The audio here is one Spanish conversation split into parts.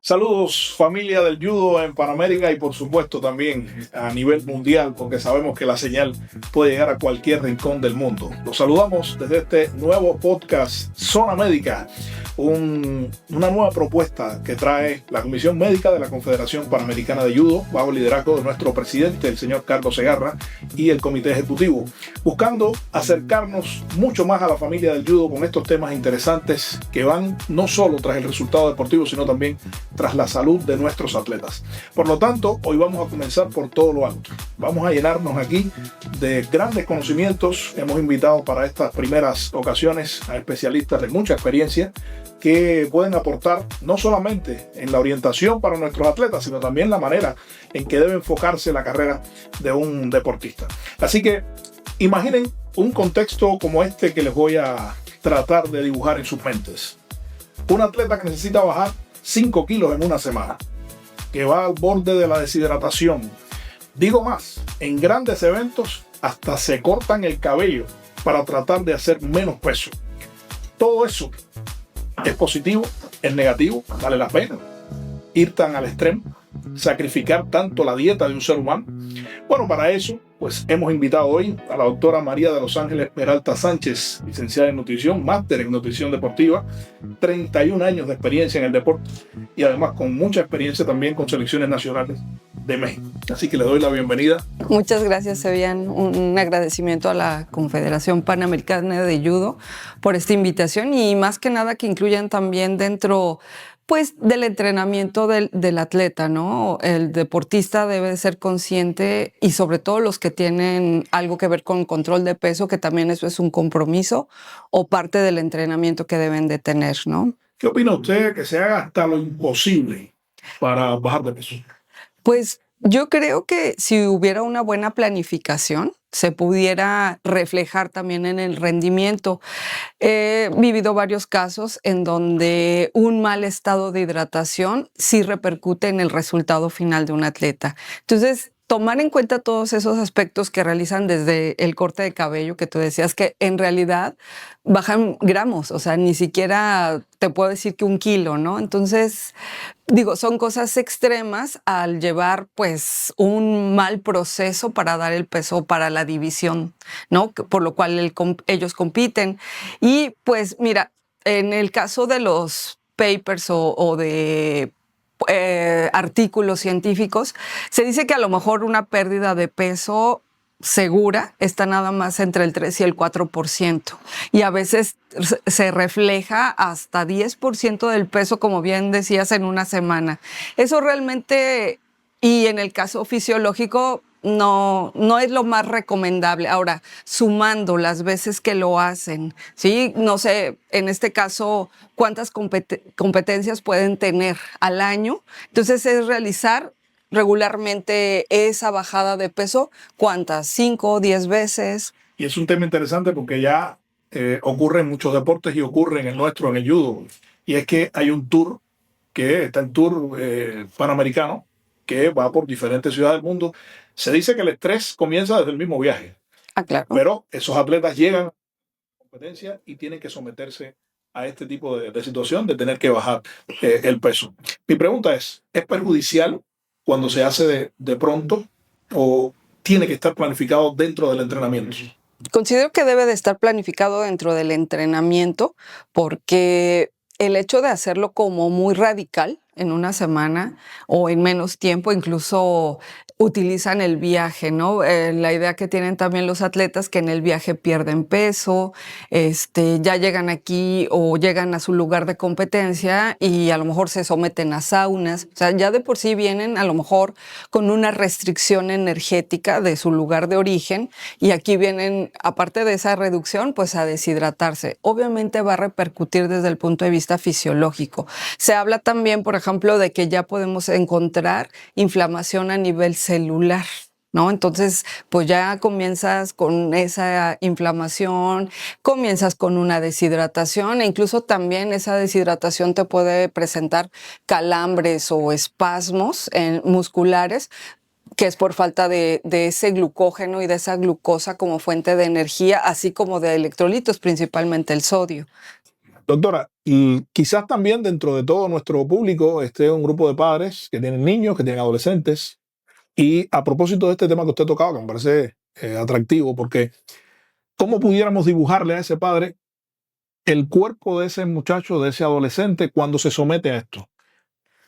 Saludos familia del judo en Panamérica y por supuesto también a nivel mundial, porque sabemos que la señal puede llegar a cualquier rincón del mundo. Los saludamos desde este nuevo podcast Zona Médica, una nueva propuesta que trae la Comisión Médica de la Confederación Panamericana de Judo bajo el liderazgo de nuestro presidente, el señor Carlos Segarra, y el comité ejecutivo, buscando acercarnos mucho más a la familia del judo con estos temas interesantes que van no solo tras el resultado deportivo, sino también tras la salud de nuestros atletas. Por lo tanto, hoy vamos a comenzar por todo lo alto. Vamos a llenarnos aquí de grandes conocimientos. Hemos invitado para estas primeras ocasiones a especialistas de mucha experiencia que pueden aportar no solamente en la orientación para nuestros atletas, sino también la manera en que debe enfocarse la carrera de un deportista. Así que imaginen un contexto como este que les voy a tratar de dibujar en sus mentes. Un atleta que necesita bajar 5 kilos en una semana, que va al borde de la deshidratación. Digo más, en grandes eventos hasta se cortan el cabello para tratar de hacer menos peso. Todo eso es positivo, es negativo, vale la pena ir tan al extremo, sacrificar tanto la dieta de un ser humano. Bueno, para eso pues hemos invitado hoy a la doctora María de los Ángeles Peralta Sánchez, licenciada en nutrición, máster en nutrición deportiva, 31 años de experiencia en el deporte y además con mucha experiencia también con selecciones nacionales de México. Así que le doy la bienvenida. Muchas gracias, Sebastián. Un agradecimiento a la Confederación Panamericana de Judo por esta invitación y más que nada que incluyan también dentro pues del entrenamiento del atleta, ¿no? El deportista debe ser consciente y sobre todo los que tienen algo que ver con control de peso, que también eso es un compromiso o parte del entrenamiento que deben de tener, ¿no? ¿Qué opina usted que se haga hasta lo imposible para bajar de peso? Pues yo creo que si hubiera una buena planificación, se pudiera reflejar también en el rendimiento. He vivido varios casos en donde un mal estado de hidratación sí repercute en el resultado final de un atleta. Entonces, tomar en cuenta todos esos aspectos que realizan desde el corte de cabello, que tú decías que en realidad bajan gramos, o sea, ni siquiera te puedo decir que 1 kilo, ¿no? Entonces, digo, son cosas extremas al llevar pues un mal proceso para dar el peso para la división, ¿no? Por lo cual ellos compiten. Y pues mira, en el caso de los papers o de artículos científicos, se dice que a lo mejor una pérdida de peso segura está nada más entre el 3 y el 4%. Y a veces se refleja hasta 10% del peso, como bien decías, en una semana. Eso realmente, y en el caso fisiológico, no es lo más recomendable. Ahora, sumando las veces que lo hacen, ¿sí? No sé, en este caso, cuántas competencias pueden tener al año. Entonces, es realizar regularmente esa bajada de peso, ¿cuántas? 5 o 10 veces. Y es un tema interesante porque ya ocurre en muchos deportes y ocurre en el nuestro, en el judo. Y es que hay un tour que está en tour panamericano que va por diferentes ciudades del mundo. Se dice que el estrés comienza desde el mismo viaje. Ah, claro. Pero esos atletas llegan a la competencia y tienen que someterse a este tipo de situación de tener que bajar el peso. Mi pregunta ¿es perjudicial cuando se hace de pronto o tiene que estar planificado dentro del entrenamiento? Considero que debe de estar planificado dentro del entrenamiento porque el hecho de hacerlo como muy radical en una semana o en menos tiempo, incluso utilizan el viaje, ¿no? La idea que tienen también los atletas que en el viaje pierden peso, ya llegan aquí o llegan a su lugar de competencia y a lo mejor se someten a saunas. O sea, ya de por sí vienen a lo mejor con una restricción energética de su lugar de origen y aquí vienen, aparte de esa reducción, pues a deshidratarse. Obviamente va a repercutir desde el punto de vista fisiológico. Se habla también, por ejemplo, de que ya podemos encontrar inflamación a nivel celular, ¿no? Entonces, pues ya comienzas con esa inflamación, comienzas con una deshidratación e incluso también esa deshidratación te puede presentar calambres o espasmos musculares, que es por falta de ese glucógeno y de esa glucosa como fuente de energía, así como de electrolitos, principalmente el sodio. Doctora, y quizás también dentro de todo nuestro público esté un grupo de padres que tienen niños, que tienen adolescentes. Y a propósito de este tema que usted tocaba, que me parece atractivo, porque ¿cómo pudiéramos dibujarle a ese padre el cuerpo de ese muchacho, de ese adolescente, cuando se somete a esto?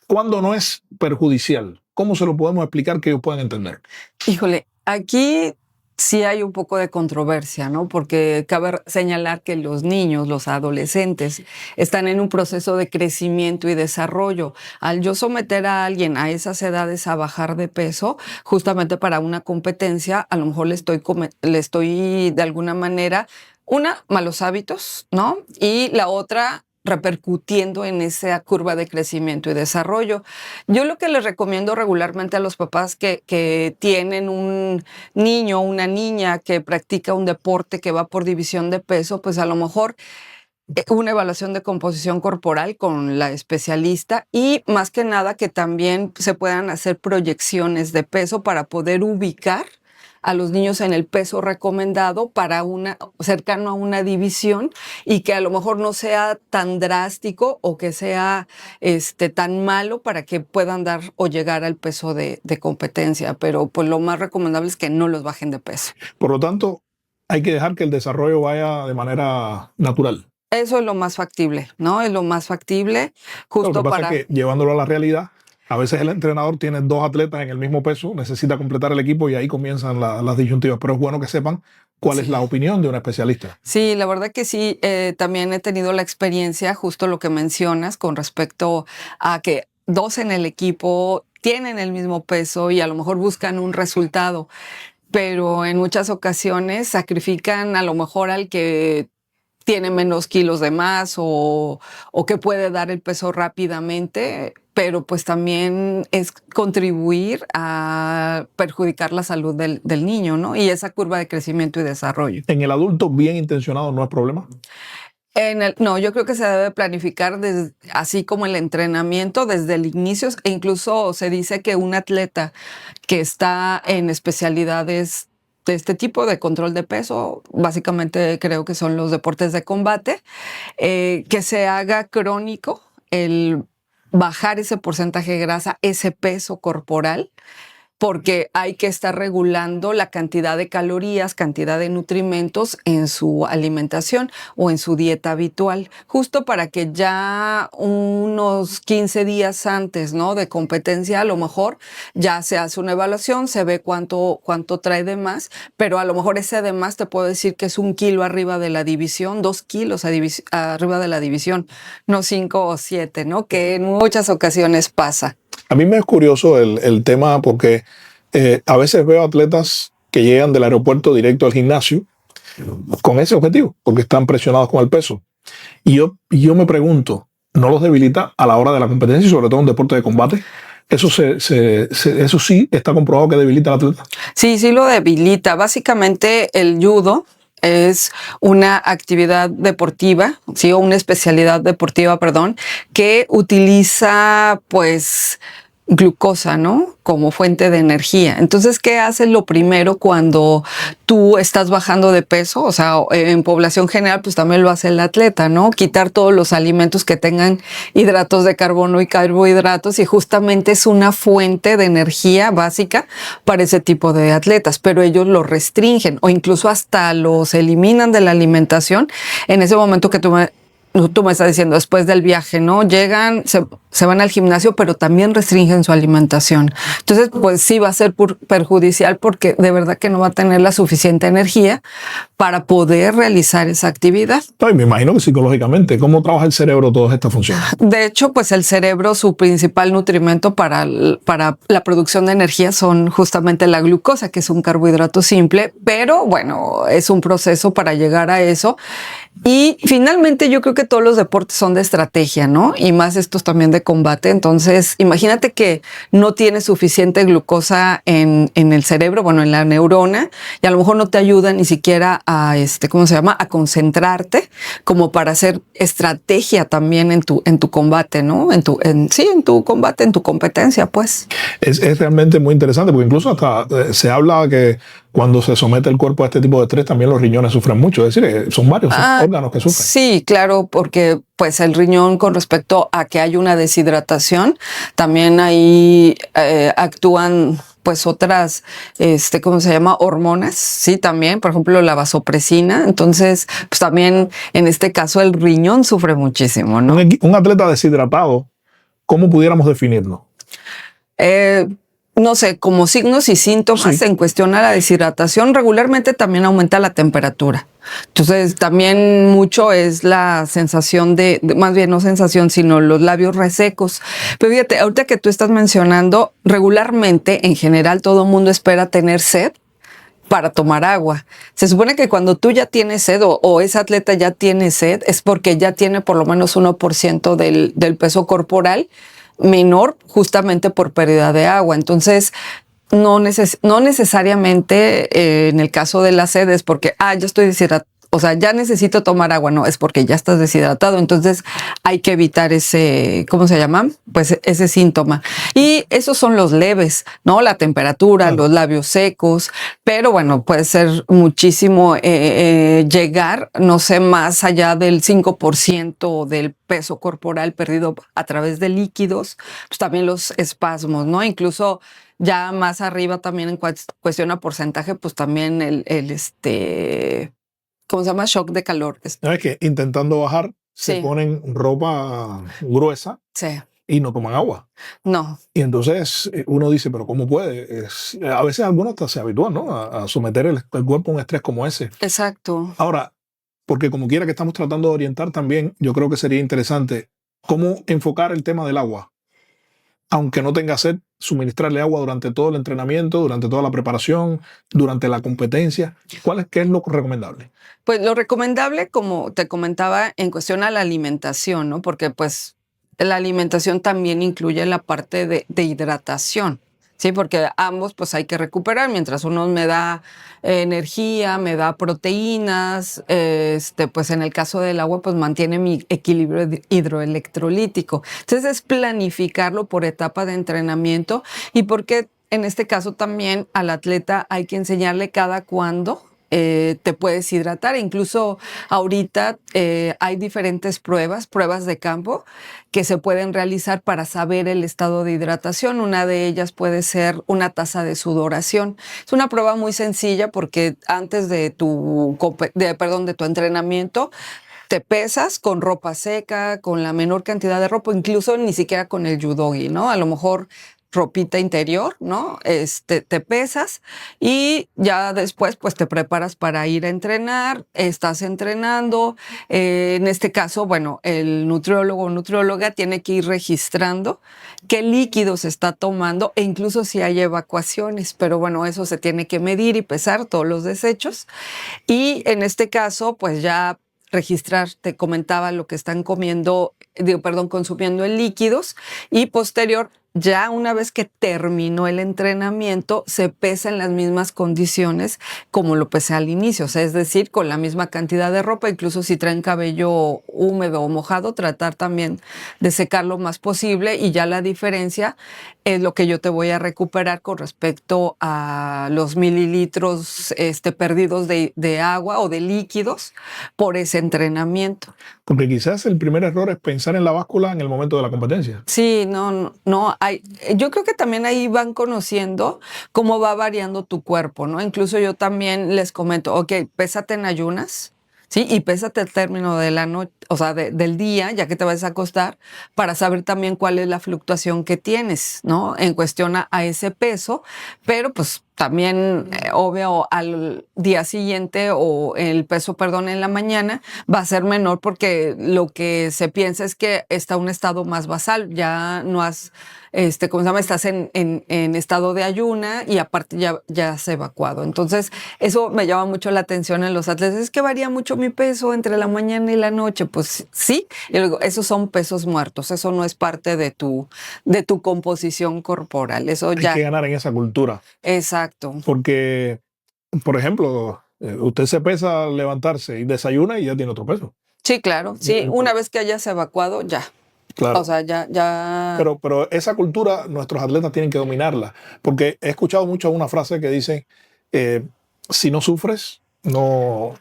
¿Cuándo no es perjudicial? ¿Cómo se lo podemos explicar que ellos puedan entender? Híjole, aquí sí hay un poco de controversia, ¿no? Porque cabe señalar que los niños, los adolescentes, están en un proceso de crecimiento y desarrollo. Al yo someter a alguien a esas edades a bajar de peso, justamente para una competencia, a lo mejor le estoy de alguna manera, malos hábitos, ¿no? Y la otra, repercutiendo en esa curva de crecimiento y desarrollo. Yo lo que les recomiendo regularmente a los papás que tienen un niño o una niña que practica un deporte que va por división de peso, pues a lo mejor una evaluación de composición corporal con la especialista y más que nada que también se puedan hacer proyecciones de peso para poder ubicar a los niños en el peso recomendado para cercano a una división y que a lo mejor no sea tan drástico o que sea tan malo para que puedan dar o llegar al peso de competencia, pero pues lo más recomendable es que no los bajen de peso. Por lo tanto, hay que dejar que el desarrollo vaya de manera natural. Eso es lo más factible, ¿no? Es lo más factible justo Lo que pasa para... es que llevándolo a la realidad, a veces el entrenador tiene dos atletas en el mismo peso, necesita completar el equipo y ahí comienzan las disyuntivas. Pero es bueno que sepan cuál es la opinión de un especialista. Sí, la verdad que sí. También he tenido la experiencia, justo lo que mencionas, con respecto a que dos en el equipo tienen el mismo peso y a lo mejor buscan un resultado, pero en muchas ocasiones sacrifican a lo mejor al que tiene menos kilos de más o que puede dar el peso rápidamente, pero pues también es contribuir a perjudicar la salud del niño, ¿no? Y esa curva de crecimiento y desarrollo. ¿En el adulto bien intencionado no es problema? No, yo creo que se debe planificar así como el entrenamiento desde el inicio e incluso se dice que un atleta que está en especialidades de este tipo de control de peso, básicamente creo que son los deportes de combate, que se haga crónico el bajar ese porcentaje de grasa, ese peso corporal, porque hay que estar regulando la cantidad de calorías, cantidad de nutrimentos en su alimentación o en su dieta habitual, justo para que ya unos 15 días antes, ¿no?, de competencia, a lo mejor ya se hace una evaluación, se ve cuánto trae de más, pero a lo mejor ese de más te puedo decir que es 1 kilo arriba de la división, 2 kilos arriba de la división, no 5 o 7, ¿no?, que en muchas ocasiones pasa. A mí me es curioso el tema porque a veces veo atletas que llegan del aeropuerto directo al gimnasio con ese objetivo, porque están presionados con el peso. Y yo me pregunto, ¿no los debilita a la hora de la competencia y sobre todo en deporte de combate? ¿Eso sí está comprobado que debilita al atleta? Sí, sí lo debilita. Básicamente el judo es una actividad deportiva, ¿sí? O una especialidad deportiva, perdón, que utiliza pues glucosa, ¿no?, como fuente de energía. Entonces, ¿qué hace lo primero cuando tú estás bajando de peso? O sea, en población general, pues también lo hace el atleta, ¿no? Quitar todos los alimentos que tengan hidratos de carbono y carbohidratos, y justamente es una fuente de energía básica para ese tipo de atletas, pero ellos lo restringen o incluso hasta los eliminan de la alimentación en ese momento que tú me estás diciendo, después del viaje, ¿no? Llegan, se van al gimnasio, pero también restringen su alimentación. Entonces, pues sí va a ser perjudicial porque de verdad que no va a tener la suficiente energía para poder realizar esa actividad. Ay, me imagino que psicológicamente, ¿cómo trabaja el cerebro todas estas funciones? De hecho, pues el cerebro, su principal nutrimento para la producción de energía son justamente la glucosa, que es un carbohidrato simple, pero bueno, es un proceso para llegar a eso. Y finalmente yo creo que todos los deportes son de estrategia, ¿no? Y más estos también de combate. Entonces, imagínate que no tienes suficiente glucosa en el cerebro, bueno, en la neurona, y a lo mejor no te ayuda ni siquiera a, ¿cómo se llama?, a concentrarte, como para hacer estrategia también en tu combate, ¿no? En tu combate, en tu competencia, pues. Es realmente muy interesante, porque incluso hasta se habla que cuando se somete el cuerpo a este tipo de estrés, también los riñones sufren mucho. Es decir, son varios órganos que sufren. Sí, claro, porque pues el riñón con respecto a que hay una deshidratación, también ahí actúan pues otras, ¿cómo se llama? Hormonas, sí, también, por ejemplo, la vasopresina. Entonces, pues también en este caso el riñón sufre muchísimo, ¿no? Un atleta deshidratado, ¿cómo pudiéramos definirlo? No sé, como signos y síntomas en cuestión a la deshidratación, regularmente también aumenta la temperatura. Entonces, también mucho es la sensación más bien no sensación, sino los labios resecos. Pero fíjate, ahorita que tú estás mencionando, regularmente, en general, todo el mundo espera tener sed para tomar agua. Se supone que cuando tú ya tienes sed o ese atleta ya tiene sed, es porque ya tiene por lo menos 1% del peso corporal menor justamente por pérdida de agua. Entonces, no necesariamente en el caso de la sed es porque, ya estoy deshidratado, o sea, ya necesito tomar agua. No, es porque ya estás deshidratado. Entonces, hay que evitar ese, ¿cómo se llama? Pues ese síntoma. Y esos son los leves, ¿no? La temperatura, los labios secos, pero bueno, puede ser muchísimo llegar, no sé, más allá del 5% del peso corporal perdido a través de líquidos, pues también los espasmos, ¿no? Incluso ya más arriba también en cuestión a porcentaje, pues también ¿cómo se llama? Shock de calor. Es que intentando bajar, se ponen ropa gruesa y no toman agua. No. Y entonces uno dice, pero ¿cómo puede? A veces algunos hasta se habitúan, ¿no? A someter el cuerpo a un estrés como ese. Exacto. Ahora, porque como quiera que estamos tratando de orientar también, yo creo que sería interesante cómo enfocar el tema del agua. Aunque no tenga sed, suministrarle agua durante todo el entrenamiento, durante toda la preparación, durante la competencia. ¿Qué es lo recomendable? Pues lo recomendable, como te comentaba, en cuestión a la alimentación, ¿no? Porque pues la alimentación también incluye la parte de hidratación. Sí, porque ambos pues hay que recuperar, mientras uno me da energía, me da proteínas, pues en el caso del agua pues mantiene mi equilibrio hidroelectrolítico. Entonces es planificarlo por etapa de entrenamiento y porque en este caso también al atleta hay que enseñarle cada cuándo te puedes hidratar. Incluso ahorita hay diferentes pruebas de campo que se pueden realizar para saber el estado de hidratación. Una de ellas puede ser una tasa de sudoración. Es una prueba muy sencilla porque antes de tu entrenamiento te pesas con ropa seca, con la menor cantidad de ropa, incluso ni siquiera con el judogi, ¿no? A lo mejor ropita interior, ¿no? Te pesas y ya después pues te preparas para ir a entrenar, estás entrenando. En este caso, bueno, el nutriólogo o nutrióloga tiene que ir registrando qué líquidos está tomando e incluso si hay evacuaciones, pero bueno, eso se tiene que medir y pesar todos los desechos. Y en este caso, pues ya registrar, te comentaba lo que están consumiendo en líquidos y posterior, ya una vez que terminó el entrenamiento, se pesa en las mismas condiciones como lo pesé al inicio, o sea, es decir, con la misma cantidad de ropa, incluso si traen cabello húmedo o mojado, tratar también de secar lo más posible y ya la diferencia es lo que yo te voy a recuperar con respecto a los mililitros perdidos de agua o de líquidos por ese entrenamiento. Porque quizás el primer error es pensar en la báscula en el momento de la competencia. Sí, no, yo creo que también ahí van conociendo cómo va variando tu cuerpo, ¿no? Incluso yo también les comento, ok, pésate en ayunas, ¿sí? Y pésate al término de la noche, o sea, del día, ya que te vas a acostar, para saber también cuál es la fluctuación que tienes, ¿no? En cuestión a ese peso, pero pues también, obvio, al día siguiente o el peso, en la mañana va a ser menor porque lo que se piensa es que está un estado más basal, ya no has, ¿cómo se llama? Estás en estado de ayuna y aparte ya has evacuado. Entonces, eso me llama mucho la atención en los atletas. Es que varía mucho mi peso entre la mañana y la noche. Pues sí, y luego, esos son pesos muertos, eso no es parte de tu composición corporal. Eso Hay ya que ganar en esa cultura. Exacto. Porque, por ejemplo, usted se pesa al levantarse y desayuna y ya tiene otro peso. Sí, claro. Sí, una vez que hayas evacuado, ya. Claro. O sea, ya. Pero esa cultura, nuestros atletas tienen que dominarla. Porque he escuchado mucho una frase que dice, si no sufres, no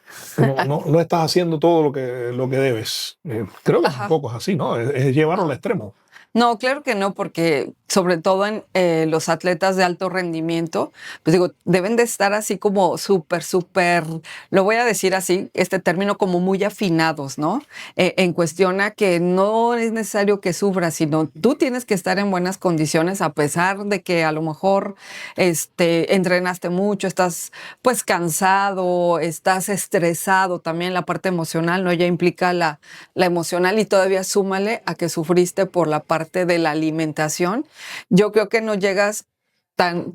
estás haciendo todo lo que debes. Creo que tampoco es así, ¿no? Es llevarlo al extremo. No, claro que no, porque sobre todo en los atletas de alto rendimiento, pues digo, deben de estar así como súper, lo voy a decir así, este término como muy afinados, ¿no? En cuestión a que no es necesario que sufras, sino tú tienes que estar en buenas condiciones a pesar de que a lo mejor entrenaste mucho, estás pues cansado, estás estresado, también la parte emocional, ¿no? Ya implica la emocional y todavía súmale a que sufriste por la parte de la alimentación. Yo creo que no llegas tan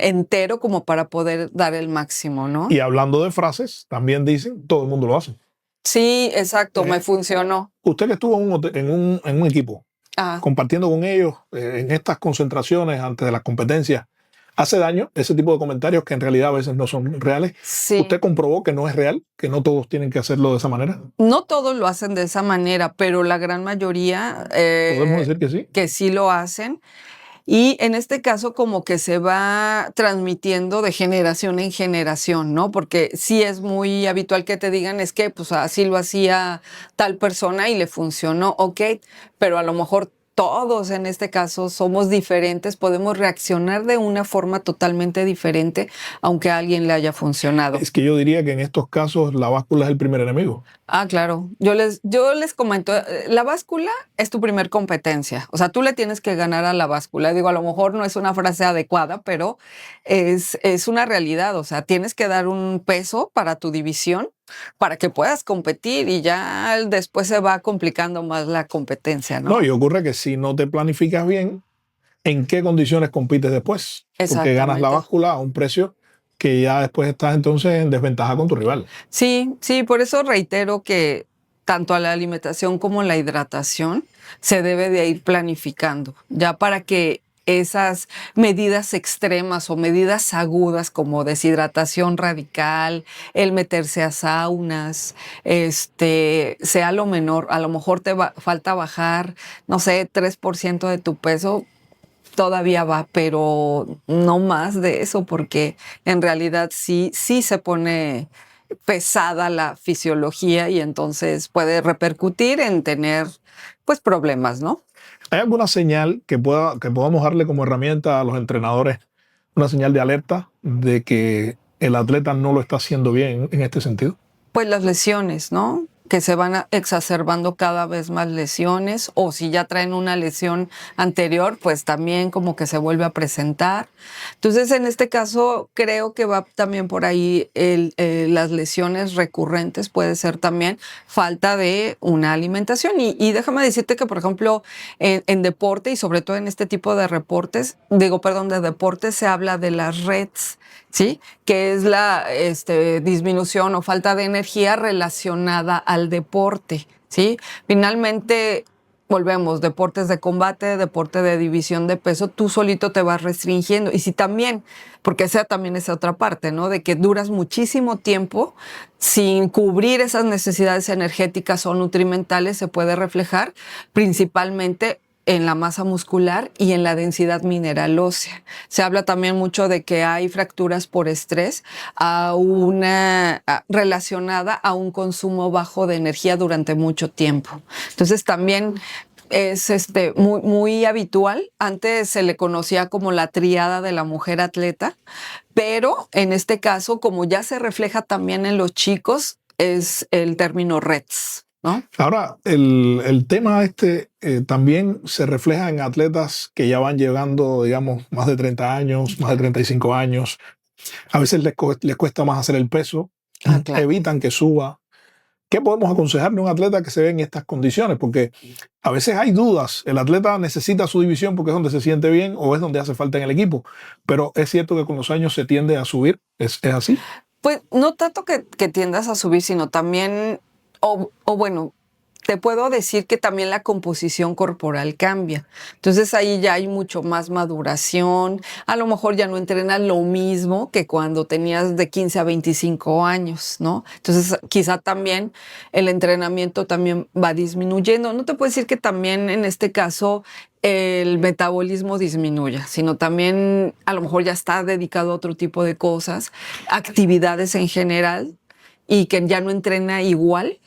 entero como para poder dar el máximo, ¿no? Y hablando de frases, también dicen, todo el mundo lo hace. Sí, exacto, me funcionó. Usted que estuvo en un equipo, Ah, compartiendo con ellos en estas concentraciones antes de las competencias, ¿hace daño ese tipo de comentarios que en realidad a veces no son reales? sí. ¿Usted comprobó que no es real, que no todos tienen que hacerlo de esa manera? No todos lo hacen de esa manera, pero la gran mayoría ¿Podemos decir que sí? que sí lo hacen. Y en este caso como que se va transmitiendo de generación en generación, ¿no? Porque sí es muy habitual que te digan, es que pues así lo hacía tal persona y le funcionó, ok, pero a lo mejor todos en este caso somos diferentes, podemos reaccionar de una forma totalmente diferente, aunque a alguien le haya funcionado. Es que yo diría que en estos casos la báscula es el primer enemigo. Ah, claro. Yo les comento, la báscula es tu primer competencia. O sea, tú le tienes que ganar a la báscula. Digo, a lo mejor no es una frase adecuada, pero es una realidad. O sea, tienes que dar un peso para tu división para que puedas competir y ya después se va complicando más la competencia, ¿no? No, y ocurre que si no te planificas bien, ¿en qué condiciones compites después? Porque ganas la Exactamente. báscula a un precio que ya después estás entonces en desventaja con tu rival. Sí, sí, por eso reitero que tanto a la alimentación como la hidratación se debe de ir planificando, ya para que esas medidas extremas o medidas agudas como deshidratación radical, el meterse a saunas, sea lo menor. A lo mejor falta bajar, no sé, 3% de tu peso, todavía va, pero no más de eso, porque en realidad sí se pone pesada la fisiología y entonces puede repercutir en tener pues problemas, ¿no? ¿Hay alguna señal que podamos darle como herramienta a los entrenadores, una señal de alerta de que el atleta no lo está haciendo bien en este sentido? Pues las lesiones, ¿no? Que se van exacerbando cada vez más lesiones, o si ya traen una lesión anterior, pues también como que se vuelve a presentar. Entonces, en este caso, creo que va también por ahí las lesiones recurrentes, puede ser también falta de una alimentación. Y déjame decirte que, por ejemplo, en deporte y sobre todo en este tipo de de deportes, se habla de las REDs, ¿sí? Que es la disminución o falta de energía relacionada al deporte, ¿sí? Finalmente, volvemos, deportes de combate, deporte de división de peso, tú solito te vas restringiendo. Y si también, porque esa también es otra parte, ¿no? De que duras muchísimo tiempo sin cubrir esas necesidades energéticas o nutrimentales, se puede reflejar principalmente en la masa muscular y en la densidad mineral ósea. Se habla también mucho de que hay fracturas por estrés relacionada a un consumo bajo de energía durante mucho tiempo. Entonces también es muy habitual. Antes se le conocía como la triada de la mujer atleta, pero en este caso, como ya se refleja también en los chicos, es el término REDS, ¿no? Ahora, el tema también se refleja en atletas que ya van llegando, digamos, más de 30 años, más de 35 años. A veces les cuesta más hacer el peso, Claro. evitan que suba. ¿Qué podemos aconsejarle a un atleta que se ve en estas condiciones? Porque a veces hay dudas. El atleta necesita su división porque es donde se siente bien o es donde hace falta en el equipo. Pero es cierto que con los años se tiende a subir. ¿Es así? Pues no tanto que tiendas a subir, sino también, o bueno, te puedo decir que también la composición corporal cambia. Entonces ahí ya hay mucho más maduración. A lo mejor ya no entrenas lo mismo que cuando tenías de 15 a 25 años, ¿no? Entonces quizá también el entrenamiento también va disminuyendo. No te puedo decir que también en este caso el metabolismo disminuya, sino también a lo mejor ya está dedicado a otro tipo de cosas, actividades en general, y que ya no entrena igual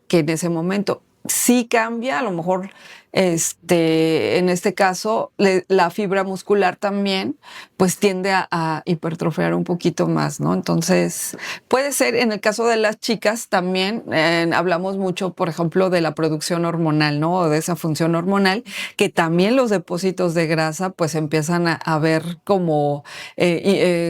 que en ese momento. Sí cambia, a lo mejor en este caso la fibra muscular también pues tiende a hipertrofiar un poquito más, ¿no? Entonces puede ser, en el caso de las chicas también hablamos mucho, por ejemplo, de la producción hormonal, ¿no? O de esa función hormonal, que también los depósitos de grasa pues empiezan a ver como,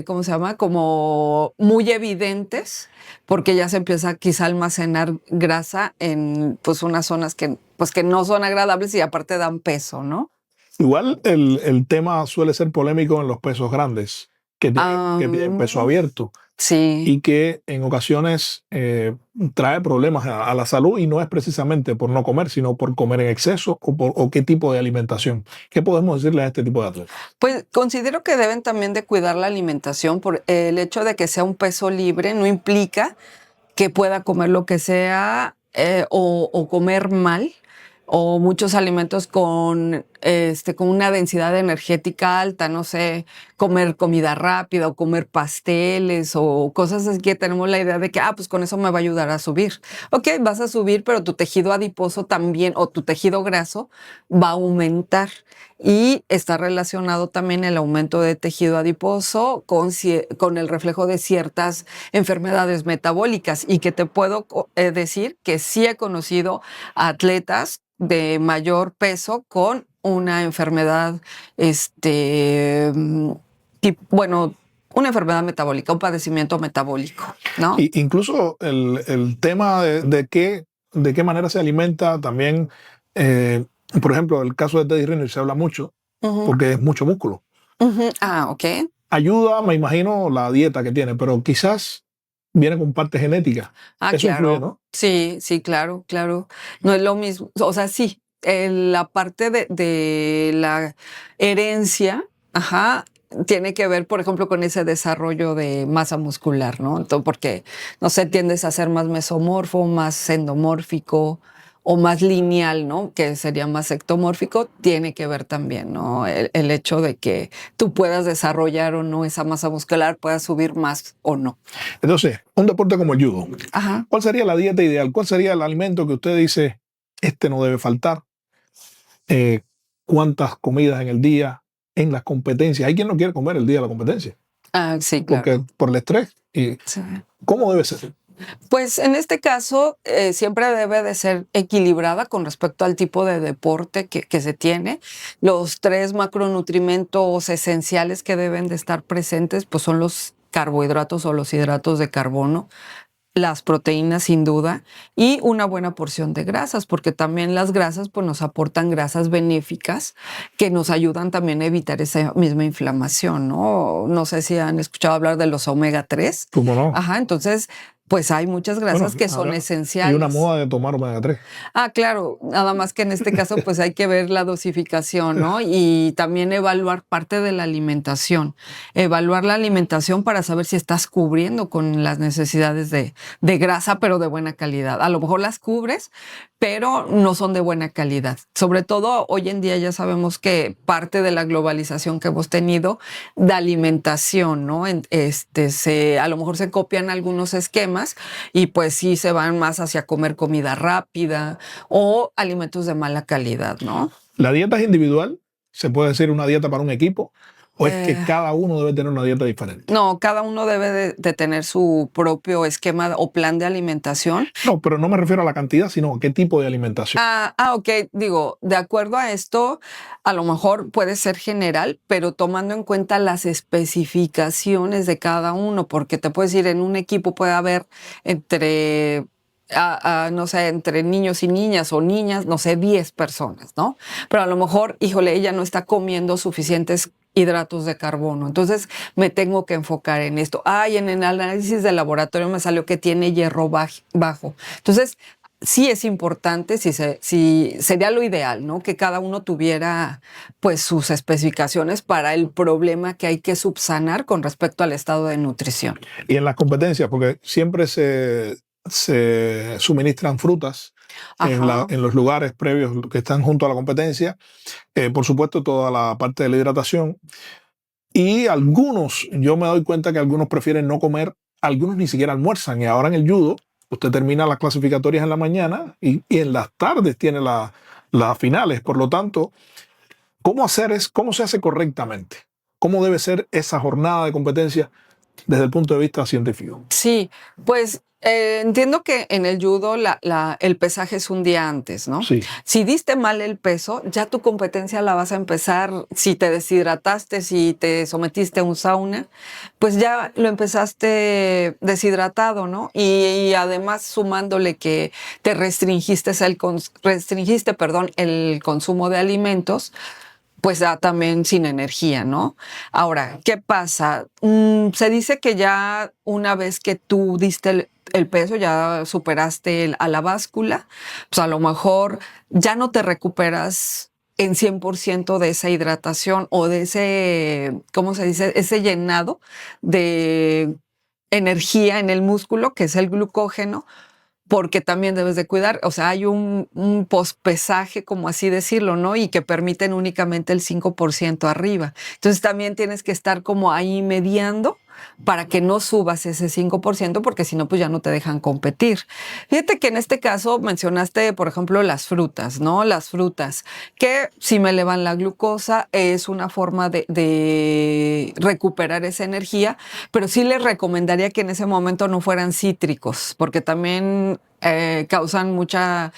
¿cómo se llama? Como muy evidentes, porque ya se empieza quizá a almacenar grasa en pues unas zonas que no son agradables y aparte dan peso, ¿no? Igual el tema suele ser polémico en los pesos grandes, que piden peso abierto Sí. y que en ocasiones trae problemas a la salud, y no es precisamente por no comer, sino por comer en exceso o qué tipo de alimentación. ¿Qué podemos decirle a este tipo de atletas? Pues considero que deben también de cuidar la alimentación. Por el hecho de que sea un peso libre no implica que pueda comer lo que sea o comer mal, o muchos alimentos con una densidad energética alta, no sé, comer comida rápida o comer pasteles o cosas así, que tenemos la idea de que, pues con eso me va a ayudar a subir. Ok, vas a subir, pero tu tejido adiposo también, o tu tejido graso, va a aumentar. Y está relacionado también el aumento de tejido adiposo con el reflejo de ciertas enfermedades metabólicas, y que te puedo decir que sí he conocido atletas de mayor peso con una enfermedad, una enfermedad metabólica, un padecimiento metabólico, ¿no? Y incluso el tema de qué manera se alimenta también, por ejemplo, el caso de Teddy Riner se habla mucho porque es mucho músculo. Ok. Ayuda, me imagino, la dieta que tiene, pero quizás viene con parte genética. Eso Claro. influye, ¿no? Sí, claro. No es lo mismo, o sea, sí, la parte de la herencia, tiene que ver, por ejemplo, con ese desarrollo de masa muscular, ¿no? Entonces, porque, no sé, tiendes a ser más mesomorfo, más endomórfico o más lineal, ¿no? Que sería más ectomórfico, tiene que ver también, ¿no? El hecho de que tú puedas desarrollar o no esa masa muscular, puedas subir más o no. Entonces, un deporte como el judo, Ajá. ¿cuál sería la dieta ideal? ¿Cuál sería el alimento que usted dice, no debe faltar? ¿Cuántas comidas en el día? En las competencias. Hay quien no quiere comer el día de la competencia. Sí, claro. Porque por el estrés. Sí. ¿Cómo debe ser? Pues en este caso siempre debe de ser equilibrada con respecto al tipo de deporte que se tiene. Los 3 macronutrimentos esenciales que deben de estar presentes pues son los carbohidratos o los hidratos de carbono, las proteínas sin duda, y una buena porción de grasas, porque también las grasas pues nos aportan grasas benéficas que nos ayudan también a evitar esa misma inflamación, ¿no? No sé si han escuchado hablar de los omega 3. ¿Cómo no? Entonces pues hay muchas grasas que son esenciales. Hay una moda de tomar omega 3. Claro, nada más que en este caso pues hay que ver la dosificación, ¿no? Y también evaluar parte de la alimentación. Evaluar la alimentación para saber si estás cubriendo con las necesidades de grasa, pero de buena calidad. A lo mejor las cubres, pero no son de buena calidad. Sobre todo hoy en día ya sabemos que parte de la globalización que hemos tenido de alimentación, ¿no? A lo mejor se copian algunos esquemas y pues sí se van más hacia comer comida rápida o alimentos de mala calidad, ¿no? ¿La dieta es individual? ¿Se puede decir una dieta para un equipo? ¿O es que cada uno debe tener una dieta diferente? No, cada uno debe de tener su propio esquema o plan de alimentación. No, pero no me refiero a la cantidad, sino a qué tipo de alimentación. Ok. Digo, de acuerdo a esto, a lo mejor puede ser general, pero tomando en cuenta las especificaciones de cada uno, porque te puedes decir, en un equipo puede haber entre no sé, entre niños y niñas o niñas, no sé, 10 personas, ¿no? Pero a lo mejor, híjole, ella no está comiendo suficientes hidratos de carbono. Entonces me tengo que enfocar en esto. En el análisis de laboratorio me salió que tiene hierro bajo. Entonces, sí es importante, sí sería lo ideal, ¿no? Que cada uno tuviera pues sus especificaciones para el problema que hay que subsanar con respecto al estado de nutrición. Y en las competencias, porque siempre se suministran frutas Ajá. en los lugares previos que están junto a la competencia. Por supuesto, toda la parte de la hidratación. Y algunos, yo me doy cuenta que algunos prefieren no comer, algunos ni siquiera almuerzan. Y ahora en el judo, usted termina las clasificatorias en la mañana y en las tardes tiene las finales. Por lo tanto, cómo se hace correctamente? ¿Cómo debe ser esa jornada de competencia desde el punto de vista científico? Sí, pues entiendo que en el judo el pesaje es un día antes, ¿no? Sí, Si diste mal el peso, ya tu competencia la vas a empezar, si te deshidrataste, si te sometiste a un sauna, pues ya lo empezaste deshidratado, ¿no? Y además sumándole que te restringiste, perdón, el consumo de alimentos, pues da también sin energía, ¿no? Ahora, ¿qué pasa? Se dice que ya una vez que tú diste el peso, ya superaste a la báscula, pues a lo mejor ya no te recuperas en 100% de esa hidratación o de ese, ¿cómo se dice? Ese llenado de energía en el músculo, que es el glucógeno, porque también debes de cuidar, o sea, hay un pospesaje, como así decirlo, ¿no? Y que permiten únicamente el 5% arriba. Entonces también tienes que estar como ahí mediando para que no subas ese 5%, porque si no, pues ya no te dejan competir. Fíjate que en este caso mencionaste, por ejemplo, las frutas, ¿no? Las frutas, que si me elevan la glucosa, es una forma de recuperar esa energía, pero sí les recomendaría que en ese momento no fueran cítricos, porque también causan mucha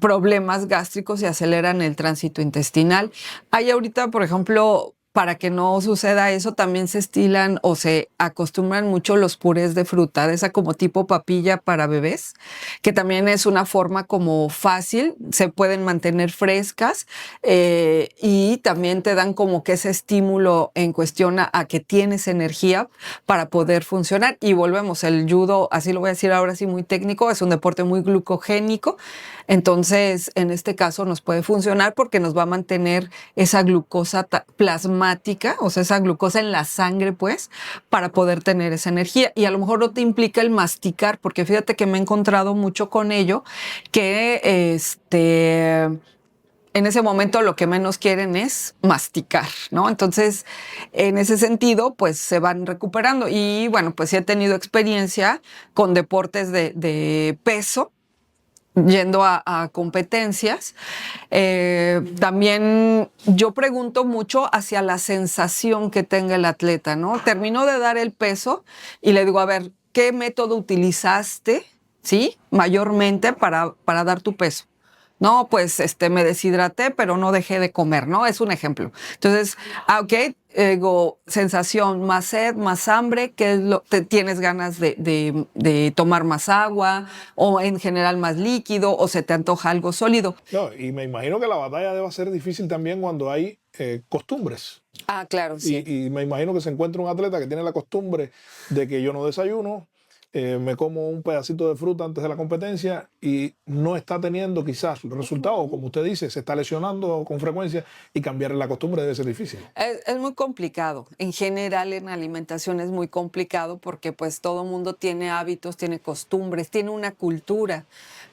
problemas gástricos y aceleran el tránsito intestinal. Hay ahorita, por ejemplo, para que no suceda eso, también se estilan o se acostumbran mucho los purés de fruta, de esa como tipo papilla para bebés, que también es una forma como fácil, se pueden mantener frescas y también te dan como que ese estímulo en cuestión a que tienes energía para poder funcionar. Y volvemos, el judo, así lo voy a decir ahora sí muy técnico, es un deporte muy glucogénico, entonces en este caso nos puede funcionar porque nos va a mantener esa glucosa plasmática, o sea, esa glucosa en la sangre, pues, para poder tener esa energía. Y a lo mejor no te implica el masticar, porque fíjate que me he encontrado mucho con ello, que en ese momento lo que menos quieren es masticar, ¿no? Entonces, en ese sentido, pues se van recuperando. Y bueno, pues sí he tenido experiencia con deportes de peso, yendo a competencias. También yo pregunto mucho hacia la sensación que tenga el atleta, ¿no? Terminó de dar el peso y le digo, a ver, ¿qué método utilizaste, sí, mayormente para dar tu peso? No, pues me deshidraté, pero no dejé de comer, ¿no? Es un ejemplo. Entonces, ok, digo, sensación, más sed, más hambre, ¿qué es tienes ganas de tomar más agua o en general más líquido o se te antoja algo sólido? no, y me imagino que la batalla debe ser difícil también cuando hay costumbres. Ah, claro, sí. Y me imagino que se encuentra un atleta que tiene la costumbre de que yo no desayuno, me como un pedacito de fruta antes de la competencia y no está teniendo quizás los resultados, como usted dice, se está lesionando con frecuencia y cambiar la costumbre debe ser difícil. Es muy complicado. En general en alimentación es muy complicado porque pues todo mundo tiene hábitos, tiene costumbres, tiene una cultura.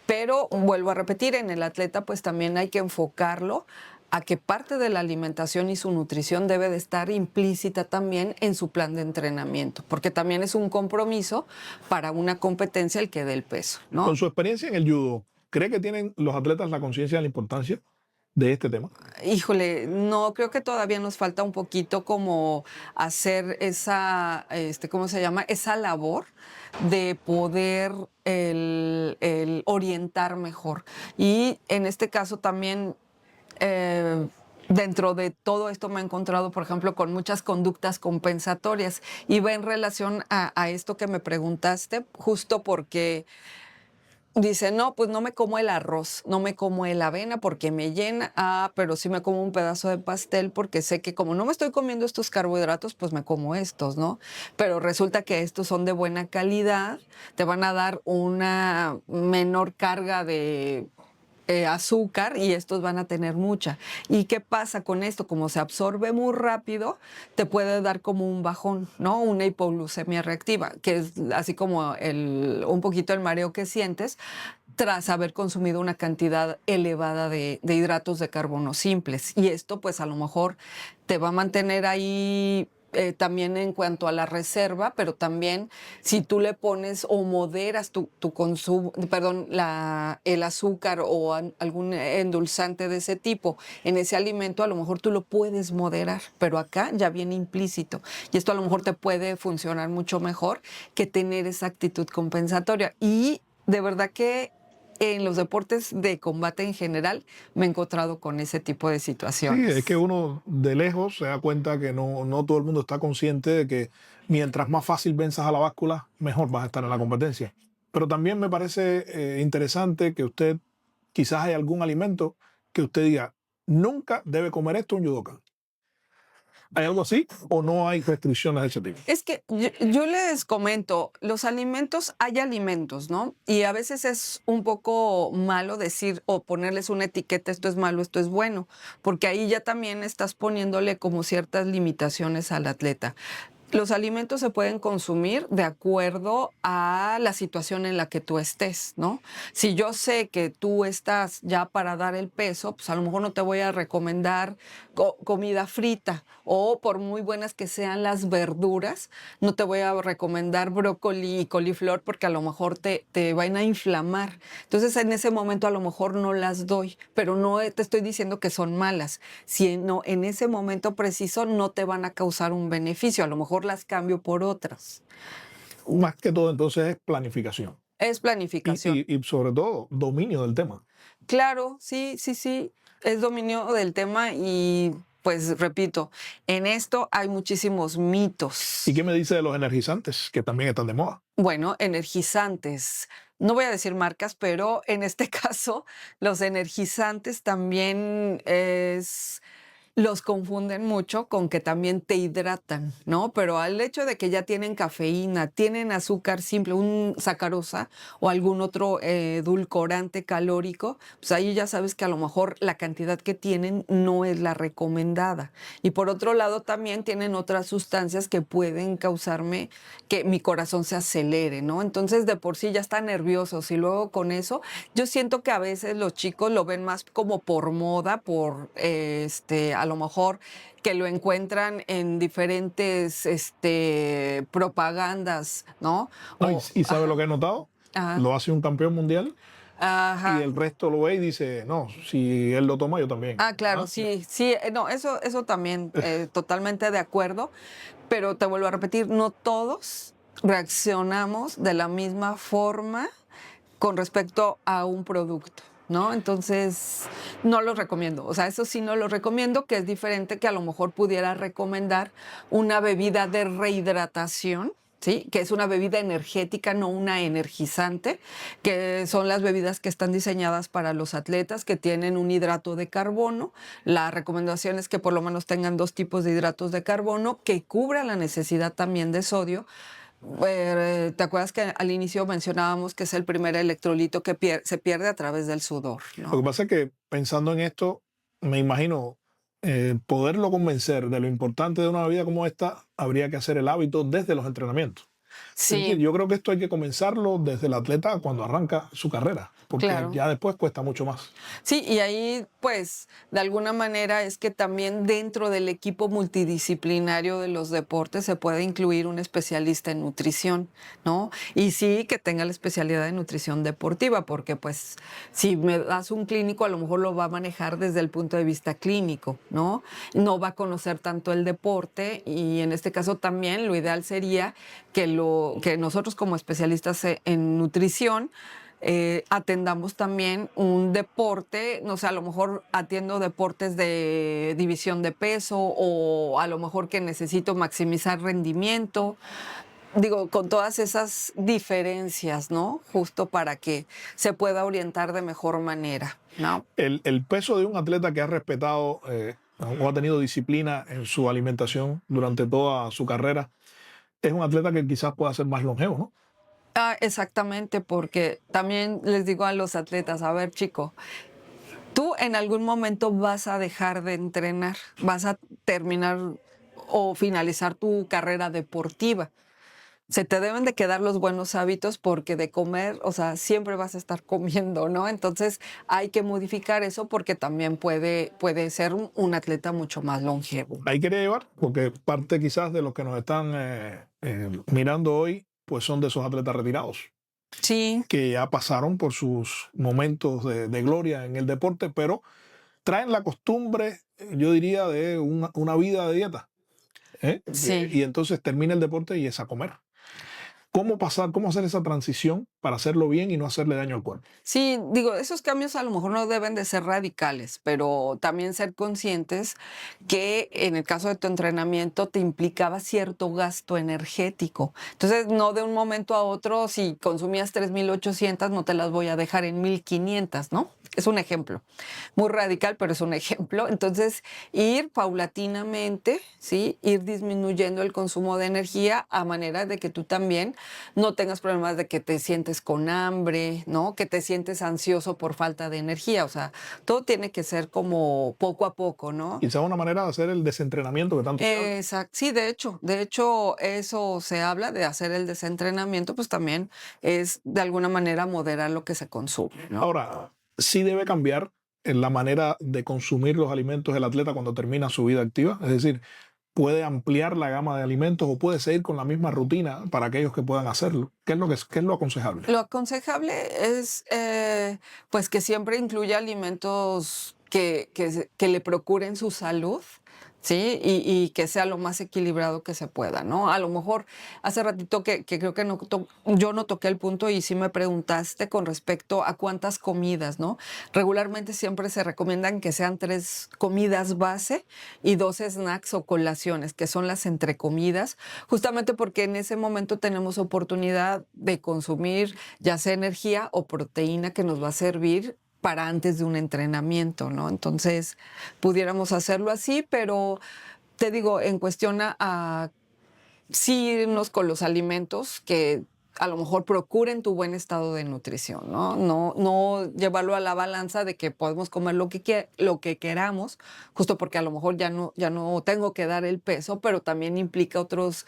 Pero vuelvo a repetir, en el atleta pues también hay que enfocarlo a que parte de la alimentación y su nutrición debe de estar implícita también en su plan de entrenamiento, porque también es un compromiso para una competencia el que dé el peso, Con ¿no? su experiencia en el judo, ¿cree que tienen los atletas la conciencia de la importancia de este tema? Híjole, no, creo que todavía nos falta un poquito como hacer esa, ¿cómo se llama? Esa labor de poder el orientar mejor. Y en este caso también, dentro de todo esto me he encontrado, por ejemplo, con muchas conductas compensatorias. Y va en relación a esto que me preguntaste, justo porque dice, no, pues no me como el arroz, no me como el avena porque me llena, pero sí me como un pedazo de pastel porque sé que como no me estoy comiendo estos carbohidratos, pues me como estos, ¿no? Pero resulta que estos son de buena calidad, te van a dar una menor carga de azúcar y estos van a tener mucha. ¿Y qué pasa con esto? Como se absorbe muy rápido, te puede dar como un bajón, ¿no? Una hipoglucemia reactiva, que es así como un poquito el mareo que sientes, tras haber consumido una cantidad elevada de hidratos de carbono simples. Y esto pues a lo mejor te va a mantener ahí también en cuanto a la reserva, pero también si tú le pones o moderas tu consumo, perdón, el azúcar o algún endulzante de ese tipo en ese alimento, a lo mejor tú lo puedes moderar, pero acá ya viene implícito. Y esto a lo mejor te puede funcionar mucho mejor que tener esa actitud compensatoria. Y de verdad que en los deportes de combate en general me he encontrado con ese tipo de Sí, situaciones. es que uno de lejos se da cuenta que no todo el mundo está consciente de que mientras más fácil venzas a la báscula, mejor vas a estar en la competencia. Pero también me parece interesante que usted, quizás hay algún alimento que usted diga, nunca debe comer esto un judoka. ¿Hay algo así o no hay restricciones de ese tipo? Es que yo les comento, los alimentos, hay alimentos, ¿no? Y a veces es un poco malo decir o ponerles una etiqueta, esto es malo, esto es bueno, porque ahí ya también estás poniéndole como ciertas limitaciones al atleta. Los alimentos se pueden consumir de acuerdo a la situación en la que tú estés, ¿no? Si yo sé que tú estás ya para dar el peso, pues a lo mejor no te voy a recomendar comida frita, o por muy buenas que sean las verduras, no te voy a recomendar brócoli y coliflor porque a lo mejor te van a inflamar. Entonces en ese momento a lo mejor no las doy, pero no te estoy diciendo que son malas. Si no, en ese momento preciso no te van a causar un beneficio, a lo mejor las cambio por otras. Más que todo entonces es planificación Es planificación. y sobre todo dominio del tema. Claro, sí, sí, sí, es dominio del tema y pues repito, en esto hay muchísimos mitos. ¿Y qué me dice de los energizantes que también están de moda? Bueno, energizantes. No voy a decir marcas, pero en este caso los energizantes también los confunden mucho con que también te hidratan, ¿no? Pero al hecho de que ya tienen cafeína, tienen azúcar simple, un sacarosa o algún otro edulcorante calórico, pues ahí ya sabes que a lo mejor la cantidad que tienen no es la recomendada. Y por otro lado también tienen otras sustancias que pueden causarme que mi corazón se acelere, ¿no? Entonces de por sí ya están nerviosos y luego con eso, yo siento que a veces los chicos lo ven más como por moda, por a lo mejor que lo encuentran en diferentes propagandas, ¿no? No, y ¿sabe lo que he notado? Ajá, Lo hace un campeón mundial y ajá. el resto lo ve y dice, no, si él lo toma, yo también. Ah, claro, ¿Ah? sí, sí, no, eso también, totalmente de acuerdo, pero te vuelvo a repetir, no todos reaccionamos de la misma forma con respecto a un producto, ¿no? Entonces, no los recomiendo. O sea, eso sí no lo recomiendo, que es diferente que a lo mejor pudiera recomendar una bebida de rehidratación. Sí, que es una bebida energética, no una energizante, que son las bebidas que están diseñadas para los atletas que tienen un hidrato de carbono. La recomendación es que por lo menos tengan 2 tipos de hidratos de carbono que cubran la necesidad también de sodio. ¿Te acuerdas que al inicio mencionábamos que es el primer electrolito que se pierde a través del sudor, Lo que ¿no? pasa es que pensando en esto, me imagino poderlo convencer de lo importante de una bebida como esta, habría que hacer el hábito desde los entrenamientos. Es decir, Sí, yo creo que esto hay que comenzarlo desde el atleta cuando arranca su carrera, porque claro. ya después cuesta mucho más. Sí, y ahí, pues, de alguna manera es que también dentro del equipo multidisciplinario de los deportes se puede incluir un especialista en nutrición, ¿no? Y sí que tenga la especialidad de nutrición deportiva, porque pues si me das un clínico, a lo mejor lo va a manejar desde el punto de vista clínico, ¿no? No va a conocer tanto el deporte y en este caso también lo ideal sería que nosotros como especialistas en nutrición atendamos también un deporte, no sé, a lo mejor atiendo deportes de división de peso o a lo mejor que necesito maximizar rendimiento. Digo, con todas esas diferencias, ¿no? Justo para que se pueda orientar de mejor manera, ¿no? El peso de un atleta que ha respetado o ha tenido disciplina en su alimentación durante toda su carrera es un atleta que quizás pueda ser más longevo, ¿no? Ah, exactamente, porque también les digo a los atletas, a ver, chico, tú en algún momento vas a dejar de entrenar, vas a terminar o finalizar tu carrera deportiva. se te deben de quedar los buenos hábitos porque de comer, o sea, siempre vas a estar comiendo, ¿no? Entonces hay que modificar eso porque también puede ser un atleta mucho más longevo. Ahí quería llevar, porque parte quizás de los que nos están mirando hoy, pues son de esos atletas retirados. Sí. Que ya pasaron por sus momentos de gloria en el deporte, pero traen la costumbre, yo diría, de una vida de dieta. Sí. Y entonces termina el deporte y es a comer. ¿Cómo hacer esa transición para hacerlo bien y no hacerle daño al cuerpo? Sí, digo, esos cambios a lo mejor no deben de ser radicales, pero también ser conscientes que en el caso de tu entrenamiento te implicaba cierto gasto energético. Entonces, no de un momento a otro, si consumías 3,800, no te las voy a dejar en 1,500, ¿no? Es un ejemplo. Muy radical, pero es un ejemplo. Entonces, ir paulatinamente, ¿sí? Ir disminuyendo el consumo de energía a manera de que tú también no tengas problemas de que te sientes con hambre, ¿no? Que te sientes ansioso por falta de energía. O sea, todo tiene que ser como poco a poco, ¿no? Quizá una manera de hacer el desentrenamiento que tanto se habla. Exacto. Sí, de hecho, eso se habla de hacer el desentrenamiento, pues también es de alguna manera moderar lo que se consume, ¿no? Ahora, sí debe cambiar en la manera de consumir los alimentos del atleta cuando termina su vida activa. Es decir, puede ampliar la gama de alimentos o puede seguir con la misma rutina para aquellos que puedan hacerlo. ¿Qué es lo aconsejable? Lo aconsejable es pues que siempre incluya alimentos que le procuren su salud, ¿sí? Y que sea lo más equilibrado que se pueda, ¿no? A lo mejor hace ratito que creo que yo no toqué el punto y sí me preguntaste con respecto a cuántas comidas, ¿no? Regularmente siempre se recomiendan que sean 3 comidas base y 2 snacks o colaciones, que son las entrecomidas, justamente porque en ese momento tenemos oportunidad de consumir ya sea energía o proteína que nos va a servir para antes de un entrenamiento, ¿no? Entonces, pudiéramos hacerlo así, pero te digo, en cuestión a sí irnos con los alimentos que a lo mejor procuren tu buen estado de nutrición, ¿no? No llevarlo a la balanza de que podemos comer lo que queramos, justo porque a lo mejor ya no tengo que dar el peso, pero también implica otros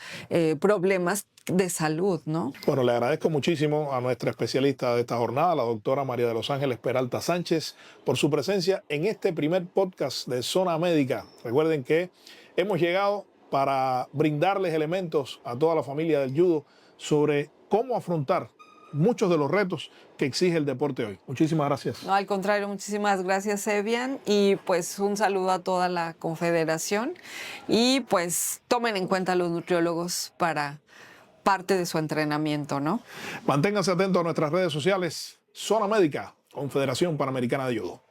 problemas de salud, ¿no? Bueno, le agradezco muchísimo a nuestra especialista de esta jornada, la doctora María de los Ángeles Peralta Sánchez, por su presencia en este primer podcast de Zona Médica. Recuerden que hemos llegado para brindarles elementos a toda la familia del judo sobre cómo afrontar muchos de los retos que exige el deporte hoy. Muchísimas gracias. No, al contrario, muchísimas gracias, Evian, y pues un saludo a toda la confederación y pues tomen en cuenta a los nutriólogos para parte de su entrenamiento, ¿no? Manténganse atentos a nuestras redes sociales. Zona Médica, Confederación Panamericana de Judo.